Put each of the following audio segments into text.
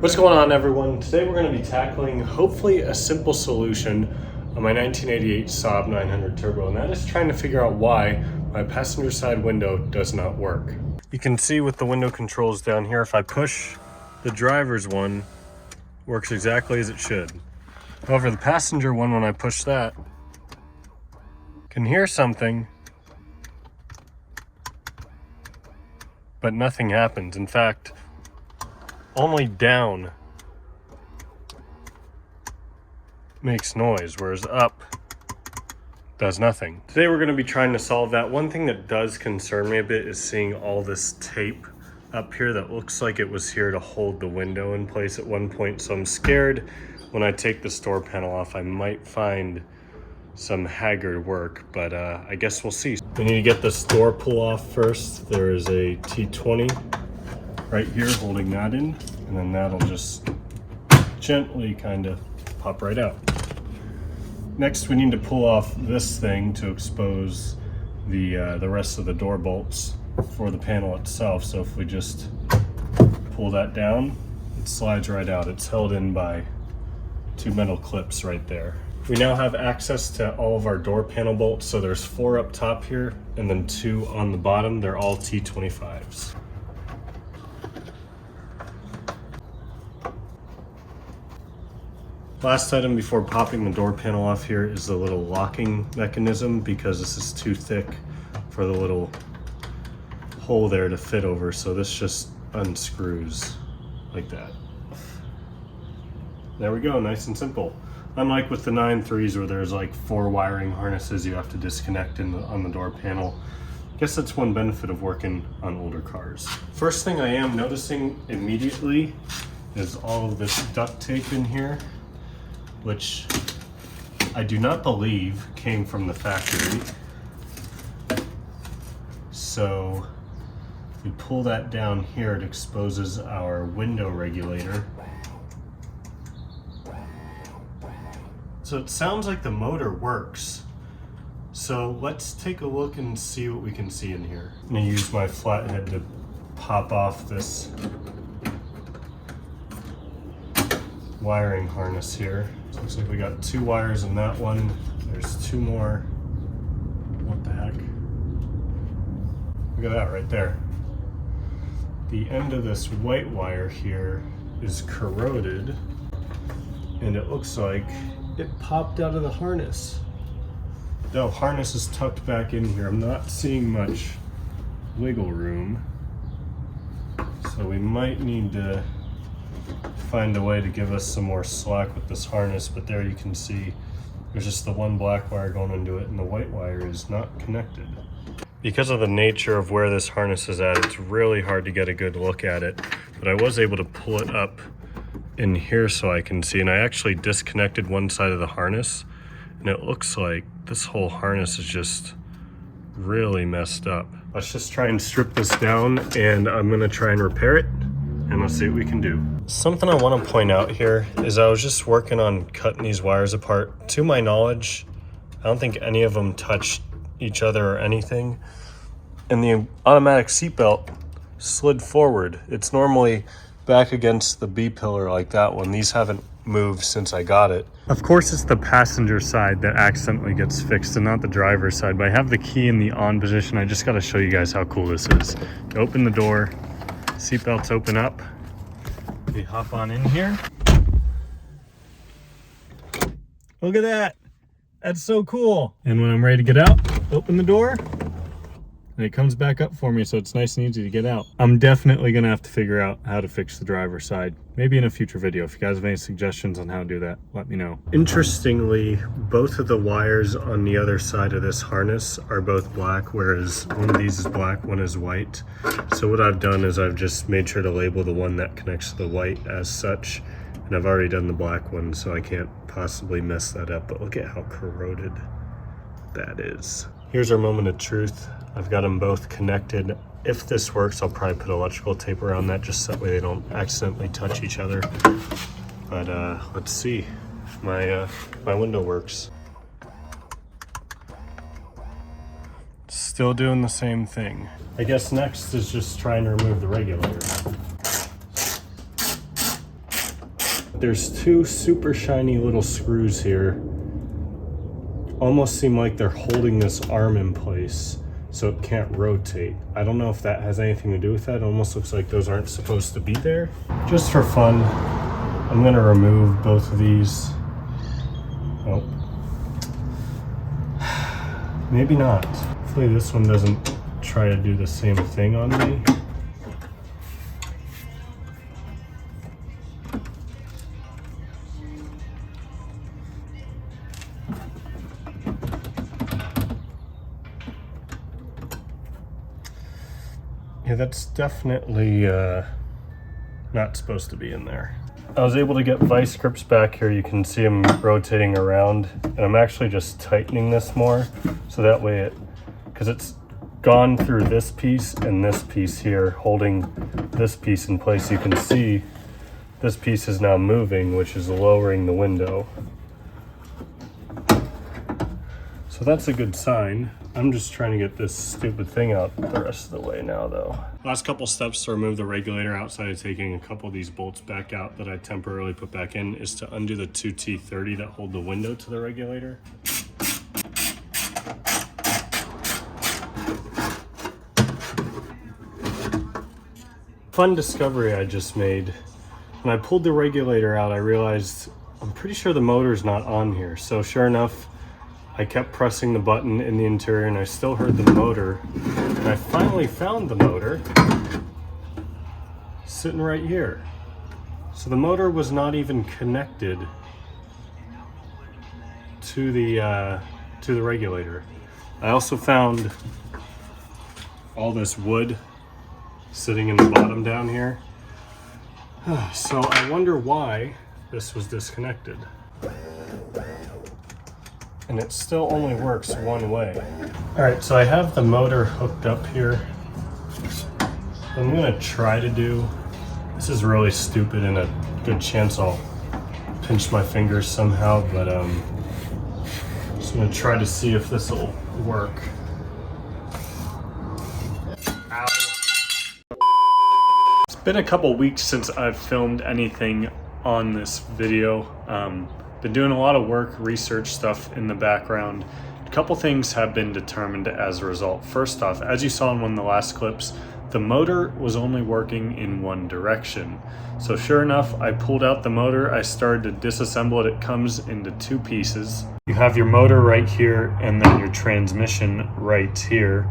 What's going on, everyone? Today we're going to be tackling hopefully a simple solution on my 1988 Saab 900 Turbo, and that is trying to figure out why my passenger side window does not work. You can see with the window controls down here, if I push the driver's one, it works exactly as it should. However, the passenger one, when I push that, can hear something, but nothing happens. In fact, only down makes noise, whereas up does nothing. Today we're going to be trying to solve that. One thing that does concern me a bit is seeing all this tape up here that looks like it was here to hold the window in place at one point. So I'm scared when I take the store panel off, I might find some haggard work, but I guess we'll see. We need to get this door pull off first. There is a T20 right here holding that in, and then that'll just gently kind of pop right out. Next, we need to pull off this thing to expose the rest of the door bolts for the panel itself. So if we just pull that down, it slides right out. It's held in by two metal clips right there. We now have access to all of our door panel bolts. So there's 4 up top here and then 2 on the bottom. They're all T25s. Last item before popping the door panel off here is the little locking mechanism, because this is too thick for the little hole there to fit over. So this just unscrews like that. There we go, nice and simple. Unlike with the 9.3s where there's like 4 wiring harnesses you have to disconnect on the door panel. I guess that's one benefit of working on older cars. First thing I am noticing immediately is all of this duct tape in here, which I do not believe came from the factory. So if we pull that down here, it exposes our window regulator. So it sounds like the motor works. So let's take a look and see what we can see in here. I'm gonna use my flathead to pop off this wiring harness here. So looks like we got 2 wires in that one. There's 2 more. What the heck? Look at that right there. The end of this white wire here is corroded, and it looks like it popped out of the harness. The harness is tucked back in here. I'm not seeing much wiggle room, so we might need to find a way to give us some more slack with this harness. But there you can see there's just the one black wire going into it, and the white wire is not connected. Because of the nature of where this harness is at, it's really hard to get a good look at it, but I was able to pull it up in here so I can see, and I actually disconnected one side of the harness, and it looks like this whole harness is just really messed up. Let's just try and strip this down, and I'm gonna try and repair it, and let's see what we can do. Something I want to point out here is I was just working on cutting these wires apart. To my knowledge, I don't think any of them touched each other or anything, and the automatic seatbelt slid forward. It's normally back against the B pillar like that one. These haven't moved since I got it. Of course, it's the passenger side that accidentally gets fixed and not the driver's side, but I have the key in the on position. I just got to show you guys how cool this is. You open the door, seatbelts open up, we hop on in here. Look at that. That's so cool. And when I'm ready to get out, open the door, and it comes back up for me, so it's nice and easy to get out. I'm definitely gonna have to figure out how to fix the driver's side, maybe in a future video. If you guys have any suggestions on how to do that, let me know. Interestingly, both of the wires on the other side of this harness are both black, whereas one of these is black, one is white. So what I've done is I've just made sure to label the one that connects to the white as such, and I've already done the black one, so I can't possibly mess that up, but look at how corroded that is. Here's our moment of truth. I've got them both connected. If this works, I'll probably put electrical tape around that, just so that way they don't accidentally touch each other. But let's see. My window works. Still doing the same thing. I guess next is just trying to remove the regulator. There's two super shiny little screws here. Almost seem like they're holding this arm in place so it can't rotate. I don't know if that has anything to do with that. It almost looks like those aren't supposed to be there. Just for fun, I'm gonna remove both of these. Oh. Maybe not. Hopefully this one doesn't try to do the same thing on me. Yeah, that's definitely not supposed to be in there. I was able to get vice grips back here. You can see them rotating around, and I'm actually just tightening this more so that way because it's gone through this piece and this piece here, holding this piece in place. You can see this piece is now moving, which is lowering the window. So that's a good sign. I'm just trying to get this stupid thing out the rest of the way now though. Last couple steps to remove the regulator outside of taking a couple of these bolts back out that I temporarily put back in is to undo the two T30 that hold the window to the regulator. Fun discovery I just made. When I pulled the regulator out, I realized I'm pretty sure the motor's not on here. So sure enough, I kept pressing the button in the interior and I still heard the motor. And I finally found the motor sitting right here. So the motor was not even connected to the regulator. I also found all this wood sitting in the bottom down here. So I wonder why this was disconnected. And it still only works one way. All right, so I have the motor hooked up here. What I'm gonna try to do, this is really stupid and a good chance I'll pinch my fingers somehow, but just gonna try to see if this will work. Ow. It's been a couple weeks since I've filmed anything on this video. Been doing a lot of work, research stuff in the background. A couple things have been determined as a result. First off, as you saw in one of the last clips, the motor was only working in one direction. So sure enough, I pulled out the motor, I started to disassemble it. It comes into two pieces. You have your motor right here and then your transmission right here.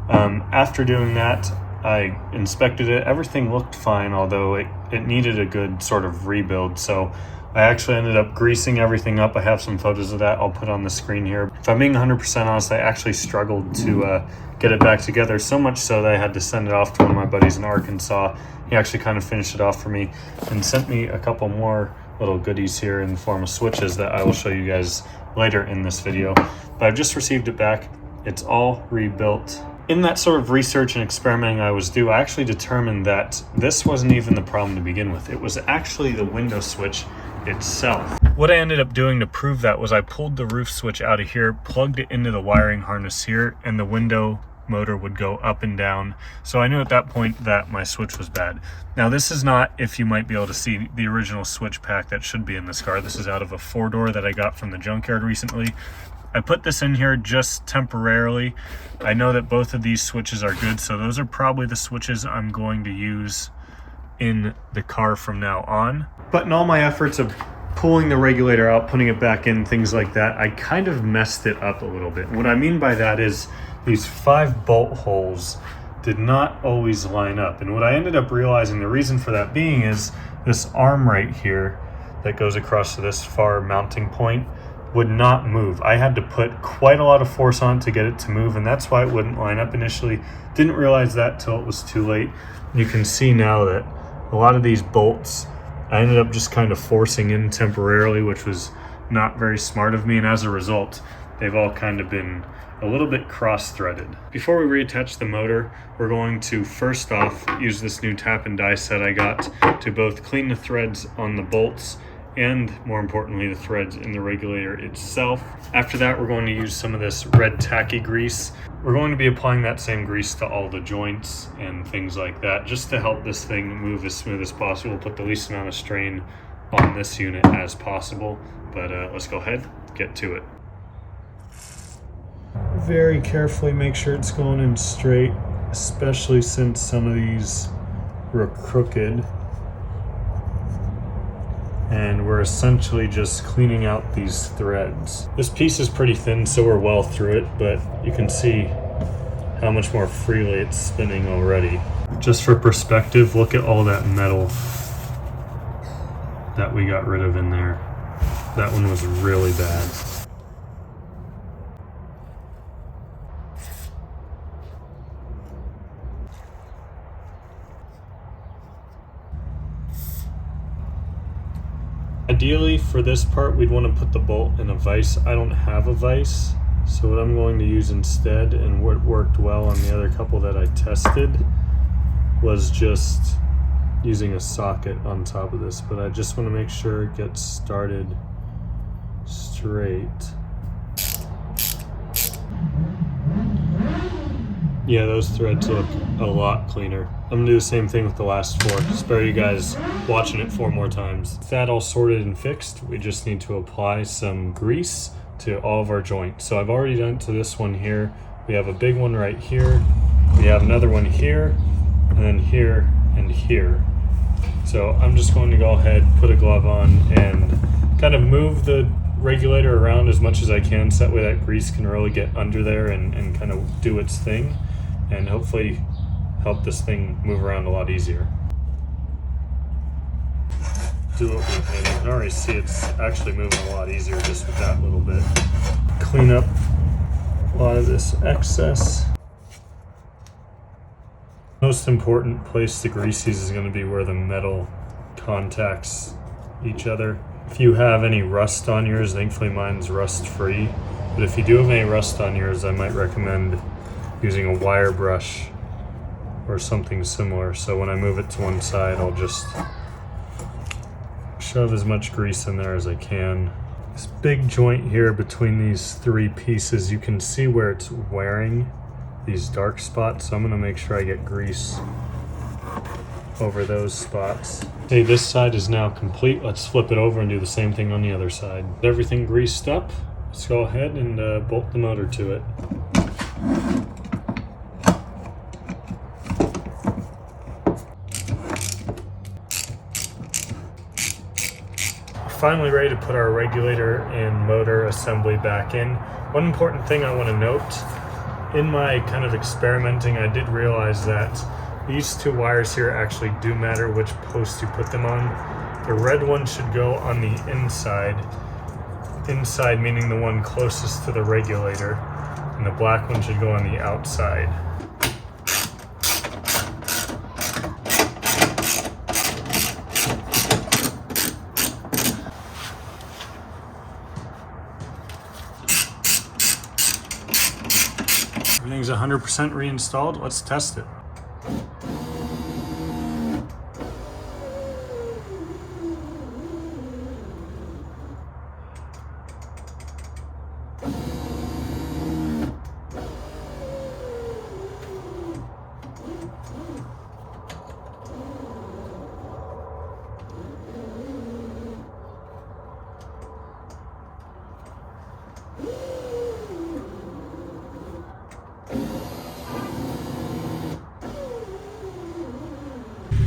After doing that, I inspected it. Everything looked fine, although it needed a good sort of rebuild. So I actually ended up greasing everything up. I have some photos of that I'll put on the screen here. If I'm being 100% honest, I actually struggled to get it back together, so much so that I had to send it off to one of my buddies in Arkansas. He actually kind of finished it off for me and sent me a couple more little goodies here in the form of switches that I will show you guys later in this video. But I've just received it back. It's all rebuilt. In that sort of research and experimenting I was doing, I actually determined that this wasn't even the problem to begin with. It was actually the window switch itself. What I ended up doing to prove that was I pulled the roof switch out of here, plugged it into the wiring harness here, and the window motor would go up and down. So I knew at that point that my switch was bad. Now this is not, if you might be able to see, the original switch pack that should be in this car. This is out of a 4-door that I got from the junkyard recently. I put this in here just temporarily. I know that both of these switches are good, so those are probably the switches I'm going to use in the car from now on. But in all my efforts of pulling the regulator out, putting it back in, things like that, I kind of messed it up a little bit. And what I mean by that is these 5 bolt holes did not always line up. And what I ended up realizing, the reason for that being, is this arm right here that goes across to this far mounting point would not move. I had to put quite a lot of force on it to get it to move, and that's why it wouldn't line up initially. Didn't realize that till it was too late. You can see now that a lot of these bolts I ended up just kind of forcing in temporarily, which was not very smart of me, and as a result, they've all kind of been a little bit cross-threaded. Before we reattach the motor, we're going to first off use this new tap and die set I got to both clean the threads on the bolts and, more importantly, the threads in the regulator itself. After that, we're going to use some of this red tacky grease. We're going to be applying that same grease to all the joints and things like that, just to help this thing move as smooth as possible, put the least amount of strain on this unit as possible, but let's go ahead, get to it. Very carefully make sure it's going in straight, especially since some of these were crooked. And we're essentially just cleaning out these threads. This piece is pretty thin, so we're well through it, but you can see how much more freely it's spinning already. Just for perspective, look at all that metal that we got rid of in there. That one was really bad. Ideally, for this part, we'd want to put the bolt in a vise. I don't have a vise, so what I'm going to use instead, and what worked well on the other couple that I tested, was just using a socket on top of this. But I just want to make sure it gets started straight. Yeah, those threads look a lot cleaner. I'm gonna do the same thing with the last four. Spare you guys watching it 4 more times. With that all sorted and fixed, we just need to apply some grease to all of our joints. So I've already done it to this one here. We have a big one right here. We have another one here, and then here and here. So I'm just going to go ahead, put a glove on, and kind of move the regulator around as much as I can, so that way that grease can really get under there and kind of do its thing, and hopefully help this thing move around a lot easier. Do it with it. You can already see it's actually moving a lot easier just with that little bit. Clean up a lot of this excess. Most important place to grease these is going to be where the metal contacts each other. If you have any rust on yours, thankfully mine's rust free, but if you do have any rust on yours, I might recommend using a wire brush or something similar. So when I move it to one side, I'll just shove as much grease in there as I can. This big joint here between these 3 pieces, you can see where it's wearing these dark spots, so I'm gonna make sure I get grease over those spots. Okay, this side is now complete. Let's flip it over and do the same thing on the other side. Everything greased up, let's go ahead and bolt the motor to it. Finally ready to put our regulator and motor assembly back in. One important thing I want to note, in my kind of experimenting, I did realize that these 2 wires here actually do matter which post you put them on. The red one should go on the inside meaning the one closest to the regulator, and the black one should go on the outside. Everything's 100% reinstalled. Let's test it.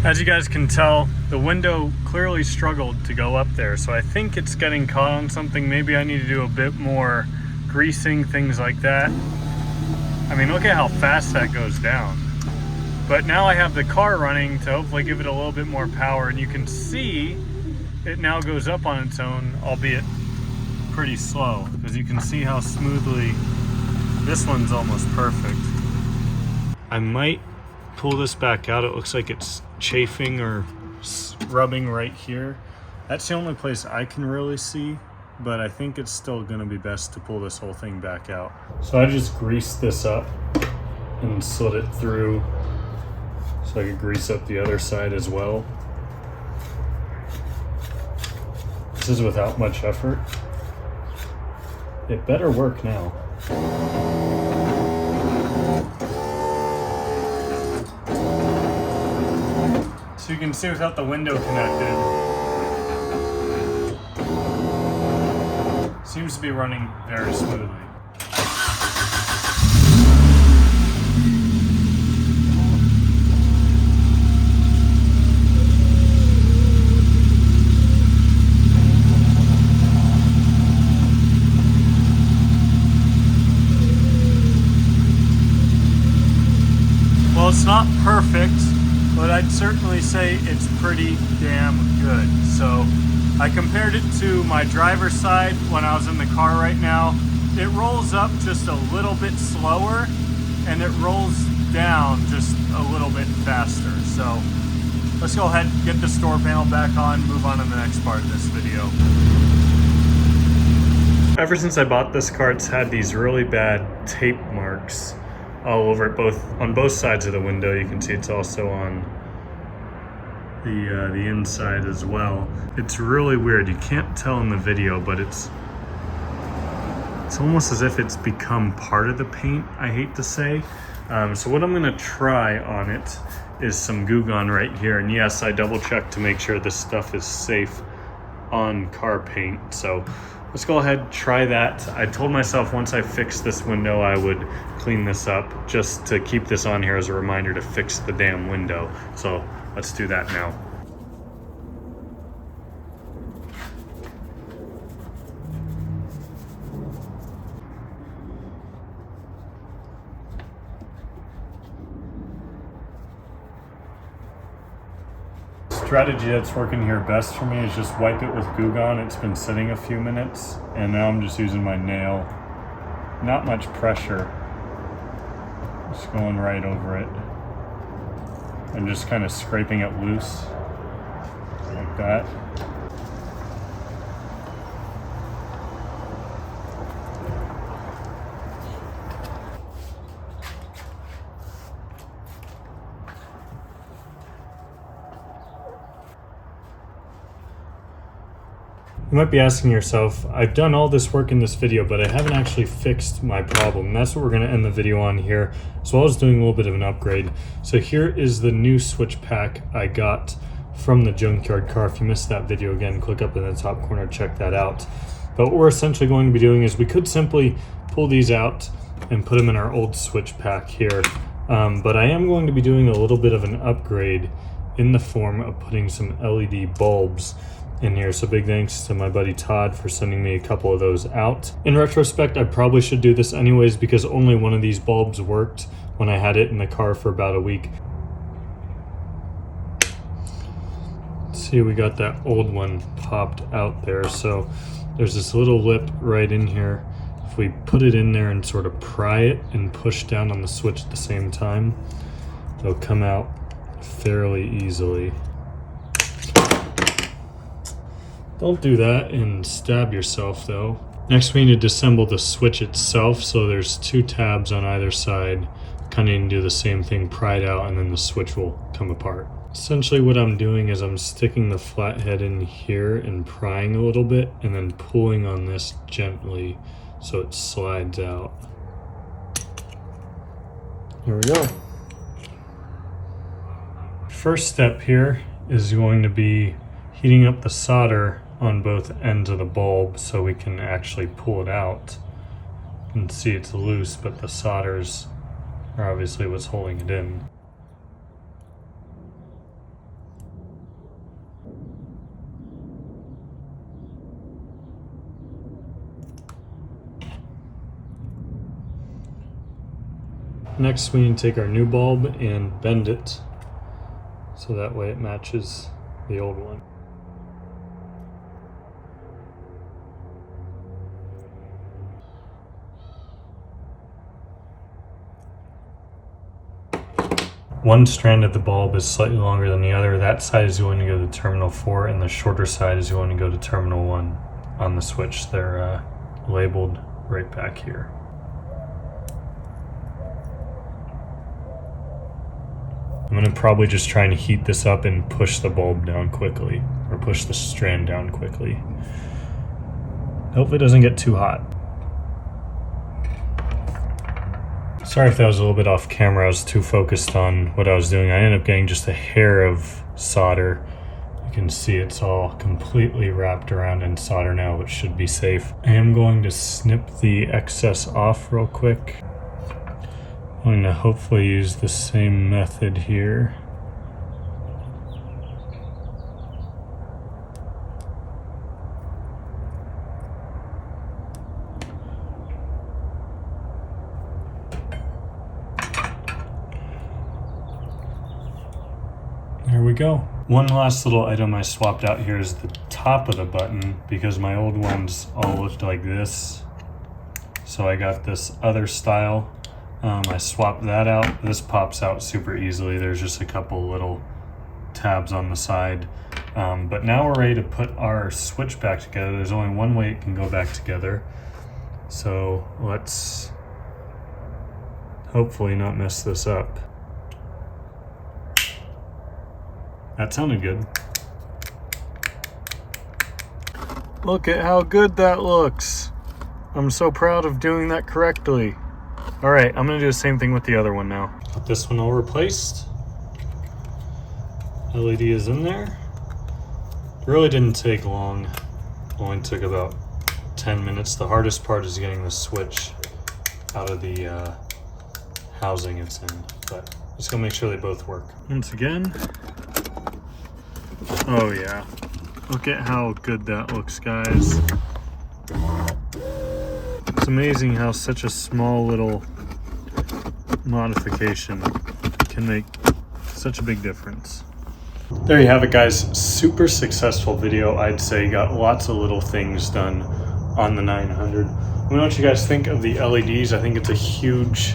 As you guys can tell, the window clearly struggled to go up there, so I think it's getting caught on something. Maybe I need to do a bit more greasing, things like that. I mean, look at how fast that goes down. But now I have the car running to hopefully give it a little bit more power, and you can see it now goes up on its own, albeit pretty slow, because you can see how smoothly this one's almost perfect. I might pull this back out. It looks like it's chafing or rubbing right here. That's the only place I can really see, but I think it's still gonna be best to pull this whole thing back out. So I just greased this up and slid it through so I could grease up the other side as well. This is without much effort. It better work now. So you can see without the window connected, seems to be running very smoothly. Well, it's not perfect, but I'd certainly say it's pretty damn good. So I compared it to my driver's side when I was in the car right now. It rolls up just a little bit slower and it rolls down just a little bit faster. So let's go ahead and get the store panel back on, move on to the next part of this video. Ever since I bought this car, it's had these really bad tape marks all over it, on both sides of the window. You can see it's also on the inside as well. It's really weird. You can't tell in the video, but it's almost as if it's become part of the paint, I hate to say. So what I'm gonna try on it is some Goo Gone right here. And yes, I double checked to make sure this stuff is safe on car paint. So let's go ahead, try that. I told myself once I fixed this window, I would clean this up just to keep this on here as a reminder to fix the damn window. So let's do that now. Strategy that's working here best for me is just wipe it with Goo Gone. It's been sitting a few minutes and now I'm just using my nail. Not much pressure. Just going right over it and just kind of scraping it loose like that. You might be asking yourself, I've done all this work in this video, but I haven't actually fixed my problem. And that's what we're gonna end the video on here, as well as doing a little bit of an upgrade. So here is the new switch pack I got from the junkyard car. If you missed that video, again, click up in the top corner, check that out. But what we're essentially going to be doing is we could simply pull these out and put them in our old switch pack here. But I am going to be doing a little bit of an upgrade in the form of putting some LED bulbs in here. So big thanks to my buddy Todd for sending me a couple of those out. In retrospect, I probably should do this anyways because only one of these bulbs worked when I had it in the car for about a week. See, we got that old one popped out there. So there's this little lip right in here. If we put it in there and sort of pry it and push down on the switch at the same time, it'll come out fairly easily. Don't do that and stab yourself though. Next we need to disassemble the switch itself. So there's two tabs on either side. Kind of need to do the same thing, pry it out, and then the switch will come apart. Essentially what I'm doing is I'm sticking the flathead in here and prying a little bit and then pulling on this gently so it slides out. There we go. First step here is going to be heating up the solder on both ends of the bulb so we can actually pull it out. You can see it's loose, but the solders are obviously what's holding it in. Next we need to take our new bulb and bend it so that way it matches the old one. One strand of the bulb is slightly longer than the other. That side is going to go to terminal 4 and the shorter side is going to go to terminal 1 on the switch. They're labeled right back here. I'm going to probably just try and heat this up and push the bulb down quickly, or push the strand down quickly. Hopefully it doesn't get too hot. Sorry if that was a little bit off camera. I was too focused on what I was doing. I ended up getting just a hair of solder. You can see it's all completely wrapped around in solder now, which should be safe. I am going to snip the excess off real quick. I'm going to hopefully use the same method here. There we go. One last little item I swapped out here is the top of the button, because my old ones all looked like this. So I got this other style. I swapped that out. This pops out super easily. There's just a couple little tabs on the side. But now we're ready to put our switch back together. There's only one way it can go back together. So let's hopefully not mess this up. That sounded good. Look at how good that looks. I'm so proud of doing that correctly. All right, I'm gonna do the same thing with the other one now. Got this one all replaced. LED is in there. Really didn't take long. Only took about 10 minutes. The hardest part is getting the switch out of the housing it's in, but just gonna make sure they both work. Once again. Oh yeah, look at how good that looks, guys. It's amazing how such a small little modification can make such a big difference. There you have it, guys. Super successful video, I'd say. Got lots of little things done on the 900. Let me know what you guys think of the LEDs. I think it's a huge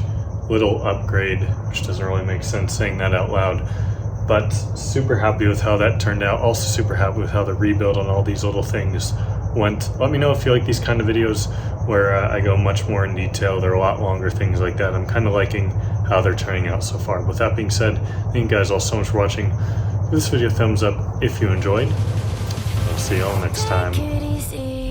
little upgrade, which doesn't really make sense saying that out loud. But super happy with how that turned out. Also super happy with how the rebuild on all these little things went. Let me know if you like these kind of videos where I go much more in detail. They're a lot longer, things like that. I'm kind of liking how they're turning out so far. With that being said, thank you guys all so much for watching. Give this video a thumbs up if you enjoyed. I'll see you all next time.